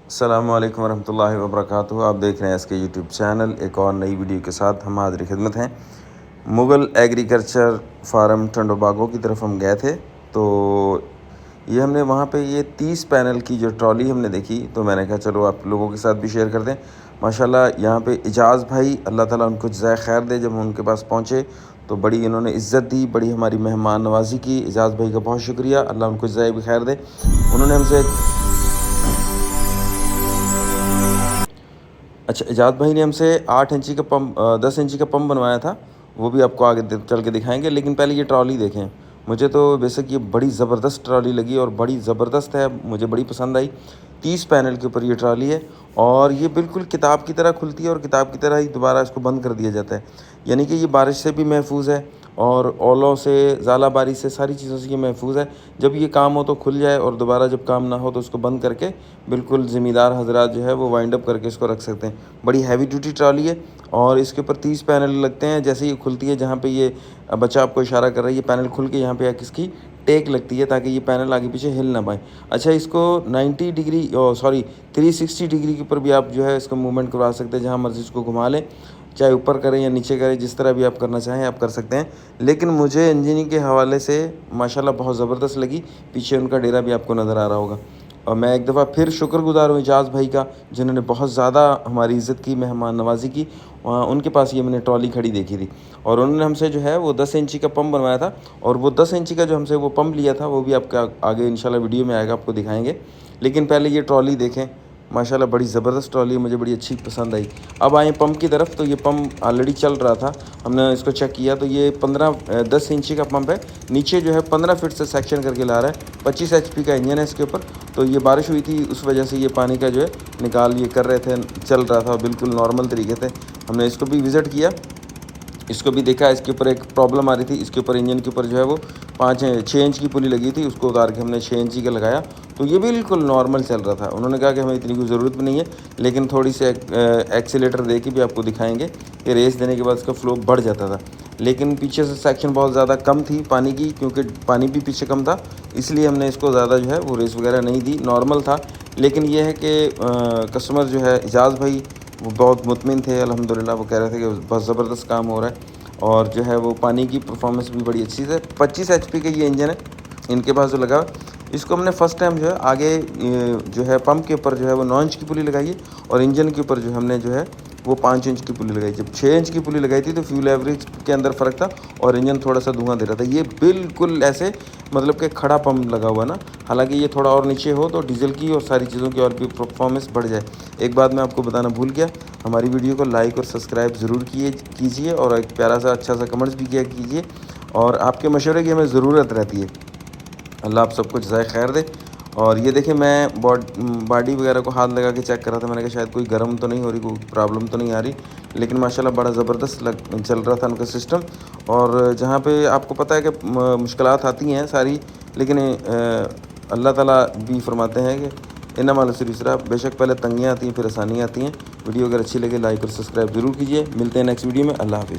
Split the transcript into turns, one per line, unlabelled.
अस्सलामु अलैकुम वरहमतुल्लाहि वबरकातुहू। आप देख रहे हैं इसके यूट्यूब चैनल। एक और नई वीडियो के साथ हम हाज़िर खिदमत हैं। मुग़ल एग्रीकल्चर फार्म टंडोबागो की तरफ हम गए थे, तो ये हमने वहाँ पे ये 30 पैनल की जो ट्रॉली हमने देखी, तो मैंने कहा चलो आप लोगों के साथ भी शेयर कर दें। माशाल्लाह यहाँ पे इजाज़ भाई, अल्लाह ताला उनको जज़ाए खैर दे, जब हम उनके पास पहुँचे तो बड़ी इन्होंने इज़्ज़त दी, बड़ी हमारी मेहमान नवाज़ी की। इजाज़ भाई का बहुत शुक्रिया, अल्लाह उनको जज़ाए भी खैर दे। उन्होंने हमसे इजाज़ भाई ने हमसे 8 इंची का पंप 10 इंची का पंप बनवाया था, वो भी आपको आगे चल के दिखाएंगे। लेकिन पहले ये ट्रॉली देखें। मुझे तो बेशक ये बड़ी ज़बरदस्त ट्रॉली लगी और बड़ी ज़बरदस्त है, मुझे बड़ी पसंद आई। 30 पैनल के ऊपर ये ट्रॉली है और ये बिल्कुल किताब की तरह खुलती है और किताब की तरह ही दोबारा इसको बंद कर दिया जाता है। यानी कि ये बारिश से भी महफूज़ है और ओलों से, ज़ालाबारी से, सारी चीज़ों से ये महफूज़ है। जब ये काम हो तो खुल जाए और दोबारा जब काम ना हो तो उसको बंद करके बिल्कुल ज़िम्मेदार हज़रात जो है वो वाइंड अप करके इसको रख सकते हैं। बड़ी हैवी ड्यूटी ट्रॉली है और इसके ऊपर 30 पैनल लगते हैं। जैसे ये खुलती है, जहाँ पे ये बच्चा आपको इशारा कर रहा है, ये पैनल खुल के यहाँ पे एक इसकी टेक लगती है ताकि ये पैनल आगे पीछे हिल ना पाए। अच्छा, इसको 90 डिग्री 360 डिग्री के ऊपर भी आप जो है इसका मूवमेंट करवा सकते हैं, जहाँ मर्ज़ी इसको घुमा लें, चाहे ऊपर करें या नीचे करें, जिस तरह भी आप करना चाहें आप कर सकते हैं। लेकिन मुझे इंजीनियरिंग के हवाले से माशाल्लाह बहुत ज़बरदस्त लगी। पीछे उनका डेरा भी आपको नज़र आ रहा होगा। और मैं एक दफ़ा फिर शुक्रगुज़ार हूँ इजाज़ भाई का, जिन्होंने बहुत ज़्यादा हमारी इज़्ज़त की, मेहमान नवाज़ी की। उनके पास ये मैंने ट्रॉली खड़ी देखी थी और उन्होंने हमसे जो है वो 10 इंची का पंप बनवाया था और वो 10 इंची का जो हमसे वो पंप लिया था वो भी आपका आगे इंशाल्लाह वीडियो में आएगा, आपको दिखाएँगे। लेकिन पहले ये ट्रॉली देखें, माशाल्लाह बड़ी ज़बरदस्त ट्रॉली है, मुझे बड़ी अच्छी पसंद आई। अब आए पंप की तरफ, तो ये पंप ऑलरेडी चल रहा था, हमने इसको चेक किया तो ये 10 इंची का पंप है। नीचे जो है 15 फीट से सेक्शन करके ला रहा है। 25 एचपी का इंजन है इसके ऊपर। तो ये बारिश हुई थी, उस वजह से ये पानी का जो है निकाल ये कर रहे थे, चल रहा था बिल्कुल नॉर्मल तरीके से। हमने इसको भी विज़िट किया, इसको भी देखा। इसके ऊपर एक प्रॉब्लम आ रही थी, इसके ऊपर इंजन के ऊपर जो है वो 6 इंच की पुली लगी थी, उसको उतार के हमने 6 इंची का लगाया तो ये बिल्कुल नॉर्मल चल रहा था। उन्होंने कहा कि हमें इतनी कोई ज़रूरत भी नहीं है, लेकिन थोड़ी सी एक्सीलेटर दे के भी आपको दिखाएंगे कि रेस देने के बाद इसका फ्लो बढ़ जाता था। लेकिन पीछे से सेक्शन बहुत ज़्यादा कम थी पानी की, क्योंकि पानी भी पीछे कम था, इसलिए हमने इसको ज़्यादा जो है वो रेस वगैरह नहीं दी, नॉर्मल था। लेकिन ये है कि कस्टमर जो है इजाज़ भाई वो बहुत मुतमिन थे अल्हम्दुलिल्लाह। वो कह रहे थे कि बहुत ज़बरदस्त काम हो रहा है और जो है वो पानी की परफॉर्मेंस भी बड़ी अच्छी है। 25 एचपी का ये इंजन है इनके पास जो लगा। इसको हमने फ़र्स्ट टाइम जो है आगे जो है पंप के ऊपर जो है वो 9 इंच की पुली लगाई है और इंजन के ऊपर जो हमने जो है वो 5 इंच की पुली लगाई। जब 6 इंच की पुली लगाई थी तो फ्यूल एवरेज के अंदर फ़र्क था और इंजन थोड़ा सा धुआं दे रहा था। ये बिल्कुल ऐसे मतलब कि खड़ा पंप लगा हुआ ना, हालांकि ये थोड़ा और नीचे हो तो डीजल की और सारी चीज़ों की और भी परफॉर्मेंस बढ़ जाए। एक बात मैं आपको बताना भूल गया, हमारी वीडियो को लाइक और सब्सक्राइब ज़रूर कीजिए और एक प्यारा सा अच्छा सा कमेंट्स भी किया कीजिए और आपके मशवरे की हमें ज़रूरत रहती है। अल्लाह आप सबको जज़ाए खैर दे। और ये देखें, मैं बॉडी वगैरह को हाथ लगा के चेक कर रहा था, मैंने कहा शायद कोई गर्म तो नहीं हो रही, कोई प्रॉब्लम तो नहीं आ रही, लेकिन माशाल्लाह बड़ा ज़बरदस्त चल रहा था उनका सिस्टम। और जहाँ पे आपको पता है कि मुश्किलात आती हैं सारी, लेकिन अल्लाह ताला भी फरमाते हैं कि इन्नमा मअल उस्रि युस्रा। बेशक पहले तंगियाँ आती हैं फिर आसानियाँ आती हैं। वीडियो अगर अच्छी लगे लाइक और सब्सक्राइब ज़रूर कीजिए। मिलते हैं नेक्स्ट वीडियो में। अल्लाह हाफ़िज़।